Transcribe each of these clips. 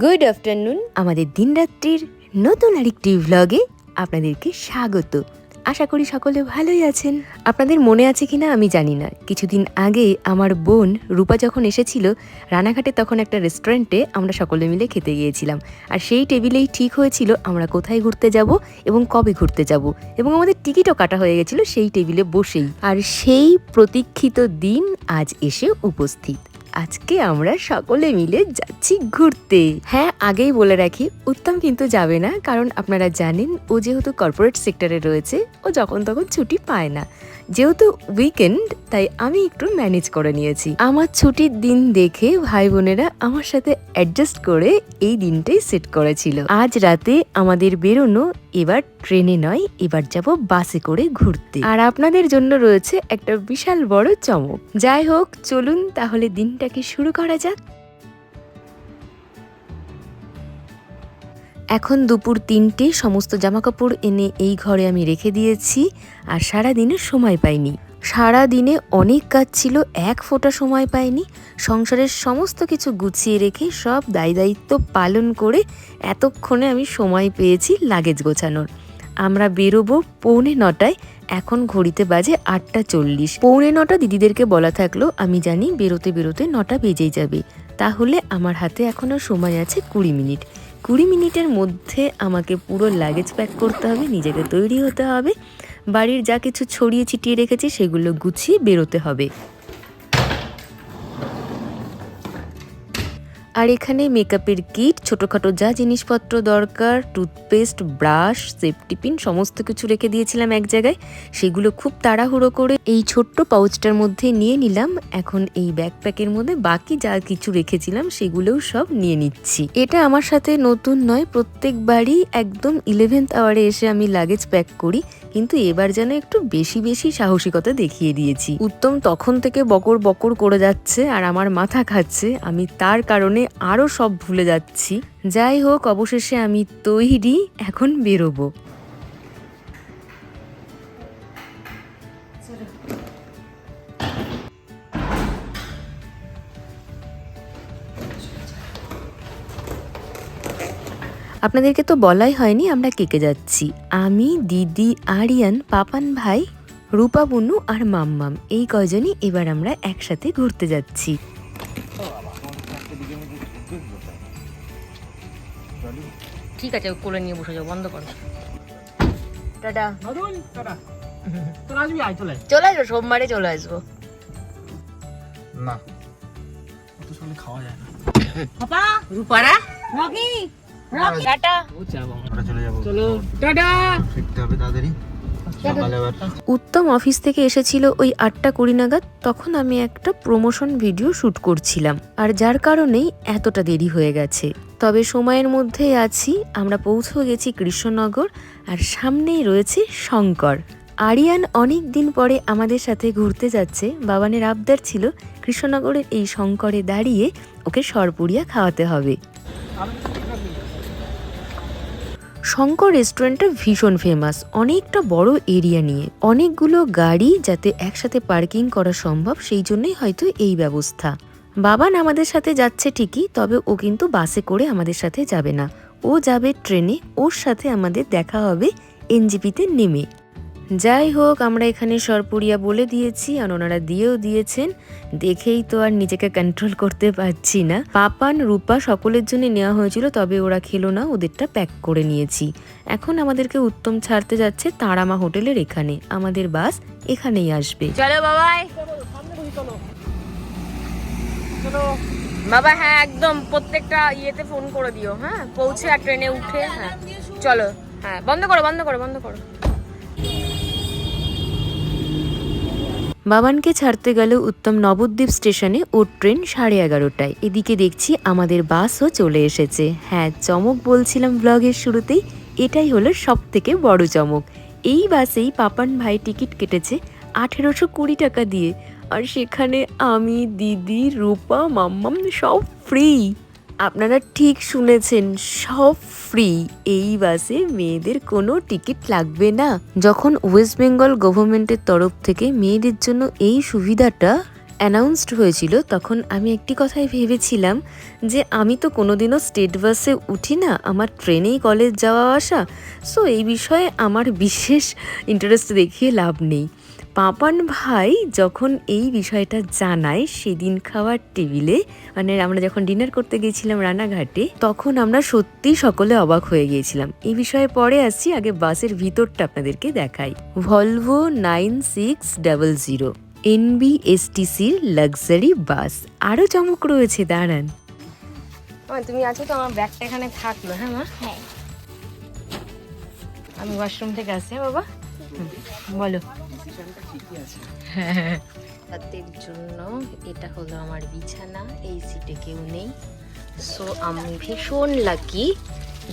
Good afternoon. আমাদের দিনরাত্রির নতুন আরেকটি ভ্লগে আপনাদেরকে স্বাগত। আশা করি সকলে ভালোই আছেন। আপনাদের মনে আছে কিনা আমি জানি না, কিছুদিন আগে আমার বোন রূপা যখন এসেছিল রানাঘাটে, তখন একটা রেস্টুরেন্টে আমরা সকলে মিলে খেতে গিয়েছিলাম। আর সেই টেবিলেই ঠিক হয়েছিল আমরা কোথায় ঘুরতে যাব এবং কবে ঘুরতে যাব, এবং আমাদের টিকিটও কাটা হয়ে গেছিল সেই টেবিলে বসেই। আর সেই প্রতীক্ষিত দিন আজ এসে উপস্থিত। আজকে আমরা সকলে মিলে যাচ্ছি ঘুরতে। হ্যাঁ, আগেই বলে রাখি, উত্তম কিন্তু যাবে না, কারণ আপনারা জানেন ও যেহেতু কর্পোরেট সেক্টরে রয়েছে, ও যখন তখন ছুটি পায় না। যেহেতু উইকেন্ড, তাই আমি একটু ম্যানেজ করে নিয়েছি। আমার ছুটির দিন দেখে ভাই বোনেরা আমার সাথে অ্যাডজাস্ট করে এই দিনটাই সেট করেছিল। আজ রাতে আমাদের বেরোনো, এবার ট্রেনে নয়, এবার যাব বাসে করে ঘুরতে। আর আপনাদের জন্য রয়েছে একটা বিশাল বড় চমক। যাই হোক, চলুন তাহলে দিনটাকে শুরু করা যাক। এখন দুপুর 3টে। সমস্ত জামাকাপড় এনে এই ঘরে আমি রেখে দিয়েছি। আর সারাদিনে সময় পাইনি, সারাদিনে অনেক কাজ ছিল, এক ফোঁটা সময় পাইনি। সংসারের সমস্ত কিছু গুছিয়ে রেখে সব দায়িত্ব পালন করে এতক্ষণে আমি সময় পেয়েছি লাগেজ গোছানোর। আমরা বেরোবো 8:45। এখন ঘড়িতে বাজে 8:40। 8:45 দিদিদেরকে বলা থাকলো, আমি জানি বেরোতে বেরোতে 9টা বেজেই যাবে। তাহলে আমার হাতে এখনো সময় আছে 20 মিনিট। 20 মিনিটের মধ্যে আমাকে পুরো লাগেজ প্যাক করতে হবে, নিজেকে তৈরি হতে হবে, বাড়ির যা কিছু ছড়িয়ে ছিটিয়ে রেখেছি সেগুলো গুছিয়ে বেরোতে হবে। আর এখানে মেকআপের কিট, ছোটোখাটো যা জিনিসপত্র দরকার, টুথপেস্ট, ব্রাশ, সেফটি পিন, সমস্ত কিছু রেখে দিয়েছিলাম এক জায়গায়। সেগুলো খুব তাড়াহুড়ো করে এই ছোট্ট পাউচটার মধ্যে নিয়ে নিলাম। এখন এই ব্যাকপ্যাকের মধ্যে বাকি যা কিছু রেখেছিলাম সেগুলোও সব নিয়ে নিচ্ছি। এটা আমার সাথে নতুন নয়, প্রত্যেকবারই একদম 11th আওয়ারে এসে আমি লাগেজ প্যাক করি, কিন্তু এবার যেন একটু বেশি বেশি সাহসিকতা দেখিয়ে দিয়েছি। উত্তম তখন থেকে বকর বকর করে যাচ্ছে আর আমার মাথা খাচ্ছে, আমি তার কারণে আরো সব ভুলে যাচ্ছি। যাই হোক, অবশেষে আমি তৈরি, এখন বেরোবো। আপনাদেরকে তো বলাই হয়নি আমরা কে কে যাচ্ছি। আমি, দিদি, আরিয়ান, পাপান ভাই, রূপা, বুনু আর মাম্মাম, এই কয়জনই এবার আমরা একসাথে ঘুরতে যাচ্ছি। ঠিক আছে, কোলে নিয়ে বসে যাও, বন্ধ করো। টাটা। চলে আসবো, সোমবারে চলে আসবো। না, অত সকালে খাওয়া যায় না। পাপা, রূপারা, রকি, টাটা। চলে যাবো, চলো, টাটা। ফিরতে হবে তাড়াতাড়ি। উত্তম অফিস থেকে এসেছিল ওই 8:20 নাগাদ। তখন আমি একটা প্রমোশন ভিডিও শুট করছিলাম, আর যার কারণেই এতটা দেরি হয়ে গেছে। তবে সময়ের মধ্যেই আছি, আমরা পৌঁছে গেছি কৃষ্ণনগর, আর সামনেই রয়েছে শঙ্কর। আরিয়ান অনেক দিন পরে আমাদের সাথে ঘুরতে যাচ্ছে। বাবানের আবদার ছিল কৃষ্ণনগরের এই শঙ্করে দাঁড়িয়ে ওকে সরপুরিয়া খাওয়াতে হবে। শঙ্কর রেস্টুরেন্টটা ভীষণ ফেমাস, অনেকটা বড় এরিয়া নিয়ে, অনেকগুলো গাড়ি যাতে একসাথে পার্কিং করা সম্ভব, সেই জন্যই হয়তো এই ব্যবস্থা। বাবান আমাদের সাথে যাচ্ছে ঠিকই, তবে ও কিন্তু বাসে করে আমাদের সাথে যাবে না, ও যাবে ট্রেনে। ওর সাথে আমাদের দেখা হবে এনজিপিতে নেমে। যাই হোক, আমরা এখানে সরপুরিয়া বলে দিয়েছি আর ওনারা দিয়েও দিয়েছেন। দেখেই তো আর নিজেকে কন্ট্রোল করতে পারছি না। পাপান, রূপা সকলের জন্য নেওয়া হয়েছিল, তবে ওরা খেলো না, ওদেরটা প্যাক করে নিয়েছি। এখন আমাদেরকে উত্তম ছাড়তে যাচ্ছে তারামা হোটেলের এখানে। আমাদের বাস এখানেই আসবে। চলো বাবাই, বাবা। হ্যাঁ, একদম প্রত্যেকটা ইয়েতে ফোন করে দিও। হ্যাঁ, পৌঁছে আর ট্রেনে উঠে। হ্যাঁ চলো। হ্যাঁ, বন্ধ করো, বন্ধ করো, বন্ধ করো। বাবানকে ছাড়তে গেল উত্তম নবদ্বীপ স্টেশনে। ওর ট্রেন 11:30টায়। এদিকে দেখছি আমাদের বাসও চলে এসেছে। হ্যাঁ, চমক বলছিলাম ব্লগের শুরুতেই, এটাই হলো সব থেকে বড় চমক। এই বাসেই পাপান ভাই টিকিট কেটেছে 1820 টাকা দিয়ে, আর সেখানে আমি, দিদি, রূপা, মাম্মাম সব ফ্রি। আপনারা ঠিক শুনেছেন, সব ফ্রি। এই বাসে মেয়েদের কোনো টিকিট লাগবে না। যখন ওয়েস্ট বেঙ্গল গভর্নমেন্টের তরফ থেকে মেয়েদের জন্য এই সুবিধাটা অ্যানাউন্সড হয়েছিল তখন আমি একটি কথাই ভেবেছিলাম যে আমি তো কোনোদিনও স্টেট বাসে উঠি না, আমার ট্রেনেই কলেজ যাওয়া আসা, সো এই বিষয়ে আমার বিশেষ ইন্টারেস্ট দেখিয়ে লাভ নেই। পাপান ভাই যখন এই বিষয়টা জানায় সেদিন খাওয়ার টেবিলে, মানে আমরা যখন ডিনার করতে গিয়েছিলাম রানাঘাটে, তখন আমরা সত্যি সকলে অবাক হয়ে গিয়েছিলাম। এই বিষয়ে পরে আসছি, আগে বাসের ভিতরটা আপনাদেরকে দেখাই। ভলভো 9600 NBSTCর লাক্সারি বাস। আরও চমক রয়েছে, দাঁড়ান। তুমি আছো তো, আমার ব্যাগটা এখানে থাকলো। হ্যাঁ মা, হ্যাঁ, আমি ওয়াশরুম থেকে আসছি। হ্যাঁ বাবা, বলো। রাতের জন্য এটা হলো আমার বিছানা, এই সিটে কেউ নেই, সো আমি ভীষণ লাকি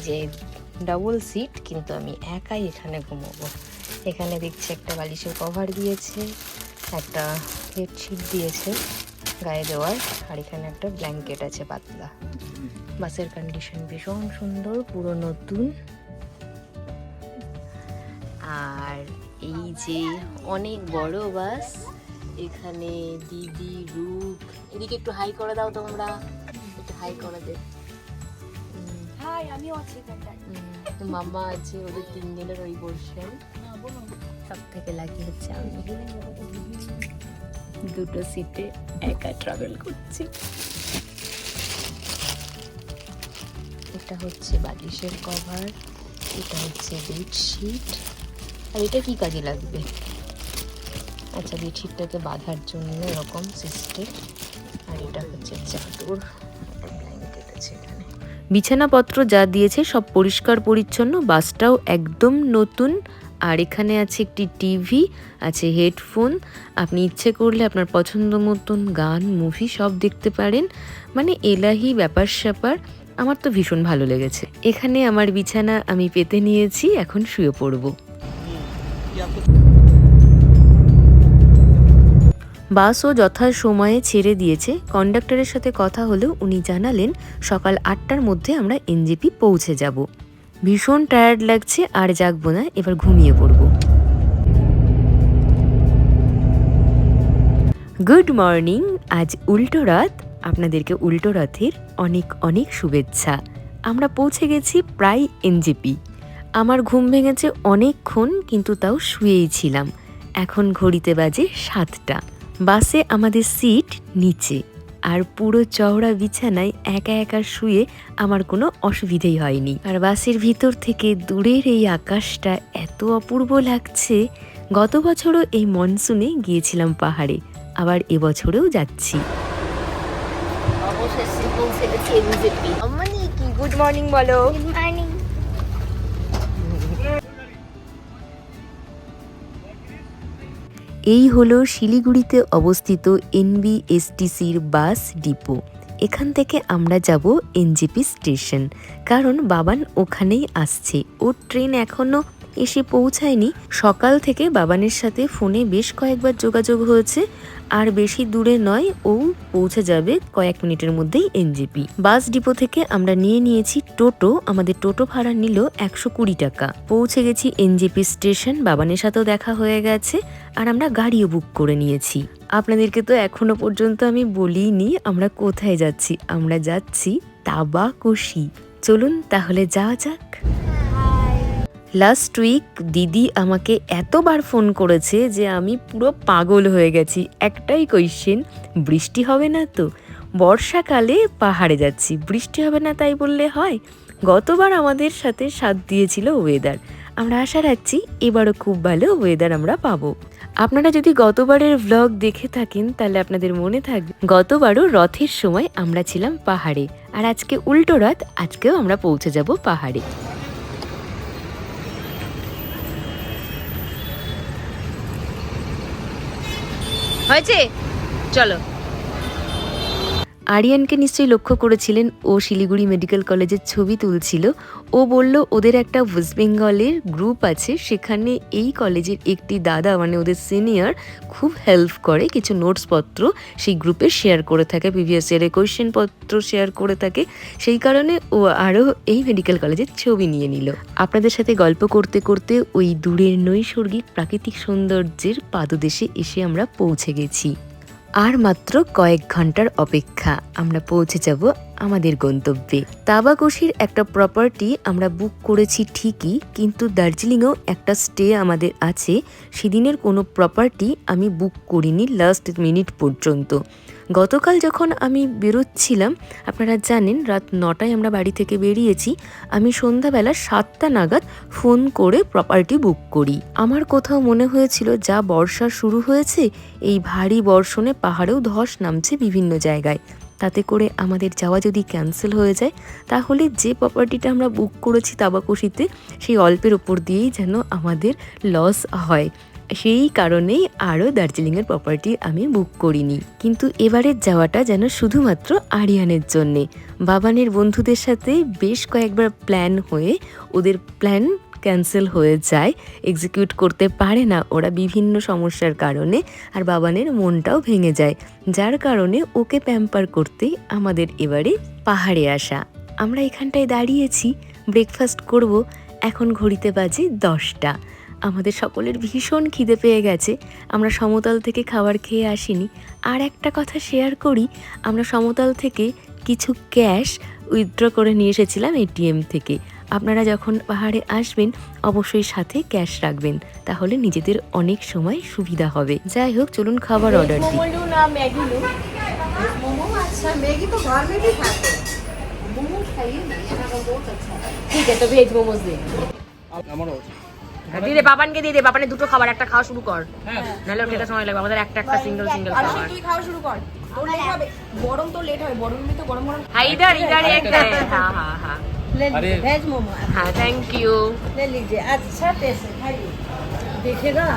যে ডাবল সিট, কিন্তু আমি একাই এখানে ঘুমোবো। এখানে দেখছি একটা বালিশের কভার দিয়েছে, একটা বেডশিট দিয়েছে গায়ে দেওয়ার, আর এখানে একটা ব্ল্যাঙ্কেট আছে পাতলা। বাসের কন্ডিশন ভীষণ সুন্দর, পুরো নতুন। আর এই যে অনেক বড় বাস, এখানে দিদি, রূপ, এদিকে একটু হাই করে দাও, তোমরা একটু হাই করে দে। হাই, আমিও আছি এখানটায়। মাম্মা আছে, ওদের 3 দিনের ওই পোর্শন। সব থেকে লাকি হচ্ছে আমি, দুটো সিটে একা ট্রাভেল করছি। এটা হচ্ছে বালিশের কভার, এটা হচ্ছে বেডশিট, আর এটা কি কাজে লাগবে? আচ্ছা, বেডশিটটাকে বাঁধার জন্য এরকম সিস্টেম। আর এটা হচ্ছে চাদর, ব্ল্যাঙ্কেট আছে এখানে। বিছানাপত্র যা দিয়েছে সব পরিষ্কার পরিচ্ছন্ন, বাসটাও একদম নতুন। আর এখানে আছে একটি টিভি, আছে হেডফোন, আপনি ইচ্ছে করলে আপনার পছন্দ মতন গান, মুভি সব দেখতে পারেন। মানে এলাহি ব্যাপার স্যাপার, আমার তো ভীষণ ভালো লেগেছে। এখানে আমার বিছানা আমি পেতে নিয়েছি, এখন শুয়ে পড়বো। বাসও যথা সময়ে ছেড়ে দিয়েছে। কন্ডাক্টরের সাথে কথা হলেও উনি জানালেন সকাল 8টার মধ্যে আমরা এনজেপি পৌঁছে যাব। ভীষণ টায়ার্ড লাগছে, আর জাগবো না, এবার ঘুমিয়ে পড়ব। গুড মর্নিং, আজ উল্টো রথ, আপনাদেরকে উল্টো রথের অনেক অনেক শুভেচ্ছা। আমরা পৌঁছে গেছি প্রায় এনজেপি। আমার ঘুম ভেঙেছে অনেকক্ষণ, কিন্তু তাও শুয়েই ছিলাম। এখন ঘড়িতে বাজে 7টা। বাসে আমাদের সিট নিচে, আর পুরো চওড়া বিছানায় একা একা শুয়ে আমার কোনো অসুবিধেই হয়নি। আর বাসের ভিতর থেকে দূরের এই আকাশটা এত অপূর্ব লাগছে। গত বছরও এই মনসুনে গিয়েছিলাম পাহাড়ে, আবার এবছরেও যাচ্ছি। অবশেষে পৌঁছে গেছি এনজেপি। অম্মানি কি গুড মর্নিং বলো। Good morning. এই হলো শিলিগুড়িতে অবস্থিত NBSTCর বাস ডিপো। এখান থেকে আমরা যাব এনজেপি স্টেশন, কারণ বাবান ওখানেই আসছে। ওর ট্রেন এখনো এসে পৌঁছায়নি। সকাল থেকে বাবানের সাথে ফোনে বেশ কয়েকবার যোগাযোগ হয়েছে, আর বেশি দূরে নয়, ও পৌঁছে যাবে কয়েক মিনিটের মধ্যেই এনজেপি। বাস ডিপো থেকে আমরা নিয়েছি টোটো। আমাদের টোটো ভাড়া নিল 120 টাকা। পৌঁছে গেছি এনজেপি স্টেশন, বাবানের সাথেও দেখা হয়ে গেছে, আর আমরা গাড়িও বুক করে নিয়েছি। আপনাদেরকে তো এখনো পর্যন্ত আমি বলিনি আমরা কোথায় যাচ্ছি। আমরা যাচ্ছি তাবাকোশি। চলুন তাহলে যাওয়া যাক। লাস্ট উইক দিদি আমাকে এতবার ফোন করেছে যে আমি পুরো পাগল হয়ে গেছি। একটাই কোয়েশ্চেন, বৃষ্টি হবে না তো? বর্ষাকালে পাহাড়ে যাচ্ছি, বৃষ্টি হবে না তাই বললে হয়? গতবার আমাদের সাথে সাথ দিয়েছিল ওয়েদার। আমরা আশা রাখছি এবারও খুব ভালো ওয়েদার আমরা পাবো। আপনারা যদি গতবারের ভ্লগ দেখে থাকেন তাহলে আপনাদের মনে থাকবে গতবারও রথের সময় আমরা ছিলাম পাহাড়ে, আর আজকে উল্টো রথ, আজকেও আমরা পৌঁছে যাব পাহাড়ে। হয়েছে, চলো। আরিয়ানকে নিশ্চয়ই লক্ষ্য করেছিলেন, ও শিলিগুড়ি মেডিকেল কলেজের ছবি তুলছিল। ও বলল ওদের একটা ওয়েস্ট বেঙ্গলের গ্রুপ আছে, সেখানে এই কলেজের একটি দাদা, মানে ওদের সিনিয়র, খুব হেল্প করে, কিছু নোটসপত্র সেই গ্রুপে শেয়ার করে থাকে, প্রিভিয়াস ইয়ারের কোয়েশ্চেনপত্র শেয়ার করে থাকে। সেই কারণে ও আরও এই মেডিকেল কলেজের ছবি নিয়ে নিল। আপনাদের সাথে গল্প করতে করতে ওই দূরের নৈসর্গিক প্রাকৃতিক সৌন্দর্যের পাদদেশে এসে আমরা পৌঁছে গেছি। আর মাত্র কয়েক ঘন্টার অপেক্ষা আমরা পৌঁছে যাব আমাদের গন্তব্যে। তাবাকোশির একটা প্রপার্টি আমরা বুক করেছি ঠিকই, কিন্তু দার্জিলিংয়েও একটা স্টে আমাদের আছে। সেদিনের কোনো প্রপার্টি আমি বুক করিনি লাস্ট মিনিট পর্যন্ত। গতকাল যখন আমি বেরোচ্ছিলাম, আপনারা জানেন রাত 9টায় আমরা বাড়ি থেকে বেরিয়েছি, আমি সন্ধ্যাবেলা 7টা নাগাদ ফোন করে প্রপার্টি বুক করি। আমার কোথাও মনে হয়েছিল যা বর্ষা শুরু হয়েছে, এই ভারী বর্ষণে পাহাড়েও ধস নামছে বিভিন্ন জায়গায়, তাতে করে আমাদের যাওয়া যদি ক্যান্সেল হয়ে যায় তাহলে যে প্রপার্টিটা আমরা বুক করেছি তাবাকোশিতে সেই অল্পের ওপর দিয়েই যেন আমাদের লস হয়। সেই কারণেই আরও দার্জিলিংয়ের প্রপার্টি আমি বুক করিনি। কিন্তু এবারের যাওয়াটা যেন শুধুমাত্র আরিয়ানের জন্যে। বাবানের বন্ধুদের সাথে বেশ কয়েকবার প্ল্যান হয়ে ওদের প্ল্যান ক্যান্সেল হয়ে যায়, এক্সিকিউট করতে পারে না ওরা বিভিন্ন সমস্যার কারণে, আর বাবানের মনটাও ভেঙে যায়, যার কারণে ওকে প্যাম্পার করতেই আমাদের এবারে পাহাড়ে আসা। আমরা এখানটায় দাঁড়িয়েছি, ব্রেকফাস্ট করব, এখন ঘড়িতে বাজে 10টা। আমাদের সকলের ভীষণ খিদে পেয়ে গেছে। আমরা সমতল থেকে খাবার খেয়ে আসিনি। আর একটা কথা শেয়ার করি, আমরা সমতল থেকে কিছু ক্যাশ উইথড্র করে নিয়ে এসেছিলাম এটিএম থেকে। আপনারা যখন পাহাড়ে আসবেন অবশ্যই সাথে ক্যাশ রাখবেন, তাহলে নিজেদের অনেক সময় সুবিধা হবে। যাই হোক, চলুন খাবার অর্ডার দিই। ठीक है तो भेज मोमोज दे আমারও দিয়ে দে বাবানকে দিয়ে দে বাবানের দুটো খাবার একটা খাওয়া শুরু কর নাহলে ওটা সময় লাগবে আমাদের একটা সিঙ্গেল আর খাবার তুই খাওয়া শুরু কর, তোর লেট হবে, গরম তো লেট হয়, গরম তো গরম গরম। हाँ इधर इधर एक है हाँ हाँ हाँ ले लीजिए वेज मोमो, हाँ थैंक यू ले लीजिए, अच्छा टेस्ट है, खाइए देखिएगा।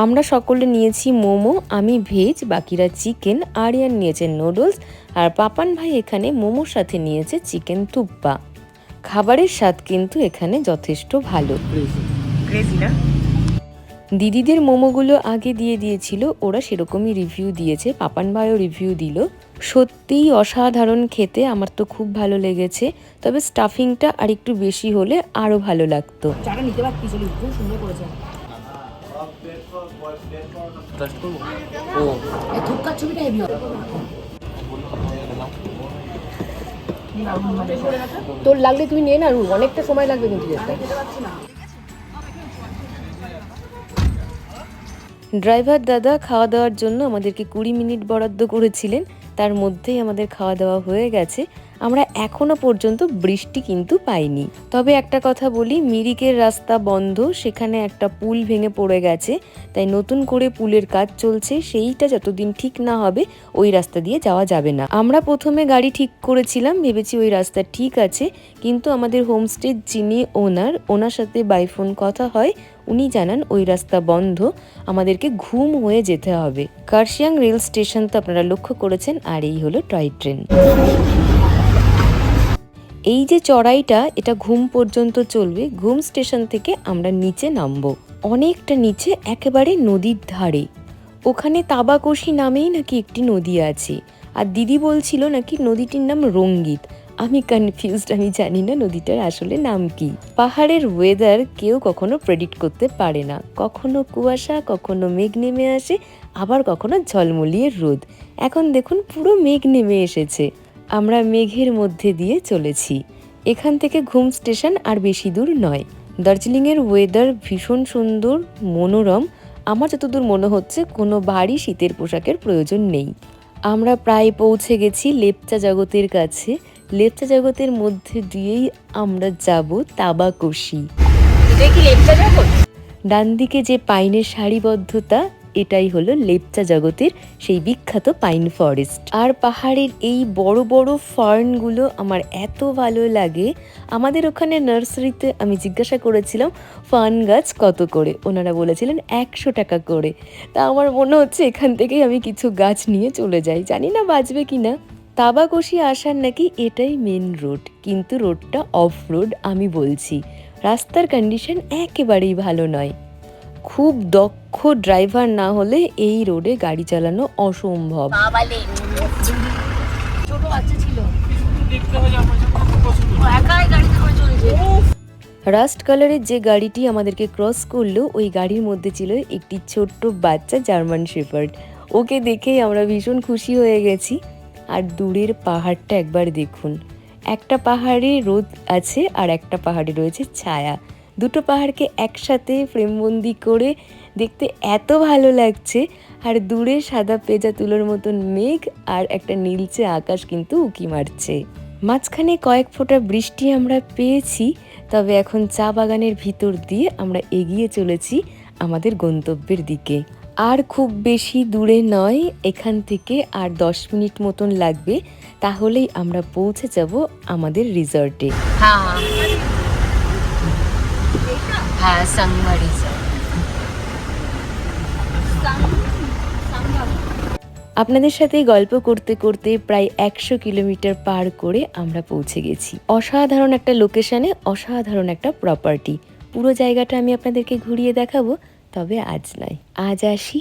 আমরা সকলে নিয়েছি মোমো, আমি ভেজ, বাকিরা চিকেন, আরিয়ান নিয়েছে নুডলস, আর পাপান ভাই এখানে মোমোর সাথে নিয়েছে চিকেন থুপ্পা। খাবারের স্বাদ কিন্তু এখানে যথেষ্ট ভালো। क्रेजी ना দিদিদের মোমোগুলো আগে দিয়ে দিয়েছিল, ওরা সেরকমই রিভিউ দিয়েছে, পাপান ভাইও রিভিউ দিল। সত্যিই অসাধারণ খেতে, আমার তো খুব ভালো লেগেছে, তবে স্টাফিংটা আর একটু বেশি হলে আরও ভালো লাগতো। চাটা নিতে পারতি, চলি খুব সুন্দর করেছে। টেস্ট করব। ও এই থুপকার ছবিটা হেভি হবে। তোর লাগলে তুই নিয়ে না রু অনেকটা সময় লাগবে কিন্তু যেতে ড্রাইভার দাদা খাওয়া দাওয়ার জন্য আমাদেরকে 20 মিনিট বরাদ্দ করেছিলেন, তার মধ্যেই আমাদের খাওয়া দাওয়া হয়ে গেছে। আমরা এখনো পর্যন্ত বৃষ্টি কিন্তু পাইনি। তবে একটা কথা বলি, মিরিকের রাস্তা বন্ধ, সেখানে একটা পুল ভেঙে পড়ে গেছে, তাই নতুন করে পুলের কাজ চলছে, সেইটা যতদিন ঠিক না হবে ওই রাস্তা দিয়ে যাওয়া যাবে না। আমরা প্রথমে গাড়ি ঠিক করেছিলাম, ভেবেছি ওই রাস্তা ঠিক আছে, কিন্তু আমাদের হোমস্টে যিনি ওনার সাথে বাই ফোন কথা হয়, উনি জানান ওই রাস্তা বন্ধ, আমাদেরকে ঘুম হয়ে যেতে হবে। কার্শিয়াং রেল স্টেশন তো আপনারা লক্ষ্য করেছেন, আর এই হলো টয় ট্রেন। এই যে চড়াইটা, এটা ঘুম পর্যন্ত চলবে। ঘুম স্টেশন থেকে আমরা নিচে নামবো, অনেকটা নিচে, একেবারে নদীর ধারে। ওখানে তাবাকোশি নামেই নাকি একটি নদী আছে, আর দিদি বলছিল নাকি নদীটির নাম রঙ্গিত। আমি কনফিউজড, আমি জানি না নদীটার আসলে নাম কি। পাহাড়ের ওয়েদার কেউ কখনো প্রেডিক্ট করতে পারে না, কখনো কুয়াশা, কখনো মেঘ নেমে আসে, আবার কখনো ঝলমলিয়ে রোদ। এখন দেখুন পুরো মেঘ নেমে এসেছে, আমরা মেঘের মধ্যে দিয়ে চলেছি। এখান থেকে ঘুম স্টেশন আর বেশি দূর নয়। দার্জিলিংয়ের ওয়েদার ভীষণ সুন্দর, মনোরম। আমার যতদূর মনে হচ্ছে কোনো ভারী শীতের পোশাকের প্রয়োজন নেই। আমরা প্রায় পৌঁছে গেছি লেপচা জগতের কাছে। লেপচা জগতের মধ্যে দিয়েই আমরা যাব তাবাকোশি। এটা কি লেপচা জগৎ? ডান দিকে যে পাইনের সারিবদ্ধতা, এটাই হলো লেপচা জগতের সেই বিখ্যাত পাইন ফরেস্ট। আর পাহাড়ের এই বড় বড় ফার্নগুলো আমার এত ভালো লাগে। আমাদের ওখানে নার্সারিতে আমি জিজ্ঞাসা করেছিলাম ফার্ন গাছ কত করে, ওনারা বলেছিলেন 100 টাকা করে। তা আমার মনে হচ্ছে এখান থেকেই আমি কিছু গাছ নিয়ে চলে যাই, জানি না বাঁচবে কিনা। তাবাকোশি আসার নাকি এটাই মেন রোড, কিন্তু রোডটা অফ রোড। আমি বলছি রাস্তার কন্ডিশন একেবারেই ভালো নয়। খুব দক্ষ ড্রাইভার না হলে এই রোডে গাড়ি চালানো অসম্ভব। ছোট বাচ্চা ছিল ও একাই গাড়িতে করে চলছে। রাস্ট কালারের যে গাড়িটি আমাদেরকে ক্রস করলো, ওই গাড়ির মধ্যে ছিল একটি ছোট্ট বাচ্চা জার্মান শেফার্ড। ওকে দেখেই আমরা ভীষণ খুশি হয়ে গেছি। আর দূরের পাহাড়টা একবার দেখুন, একটা পাহাড়ে রোদ আছে আর একটা পাহাড়ে রয়েছে ছায়া। দুটো পাহাড়কে একসাথে ফ্রেমবন্দি করে দেখতে এত ভালো লাগছে। আর দূরে সাদা পেঁজা তুলোর মতন মেঘ আর একটা নীলচে আকাশ কিন্তু উঁকি মারছে। মাঝখানে কয়েক ফোঁটা বৃষ্টি আমরা পেয়েছি। তবে এখন চা বাগানের ভিতর দিয়ে আমরা এগিয়ে চলেছি আমাদের গন্তব্যের দিকে। আর খুব বেশি দূরে নয়, এখান থেকে আর 10 মিনিট মতন লাগবে, তাহলেই আমরা পৌঁছে যাব আমাদের রিসর্টে। হ্যাঁ হ্যাঁ, সাংমা রিসর্ট। আপনাদের সাথে গল্প করতে করতে প্রায় 100 কিলোমিটার পার করে আমরা পৌঁছে গেছি অসাধারণ একটা লোকেশনে, অসাধারণ একটা প্রপার্টি। পুরো জায়গাটা আমি আপনাদেরকে ঘুরিয়ে দেখাবো, তবে আজ নয়, আজ আসি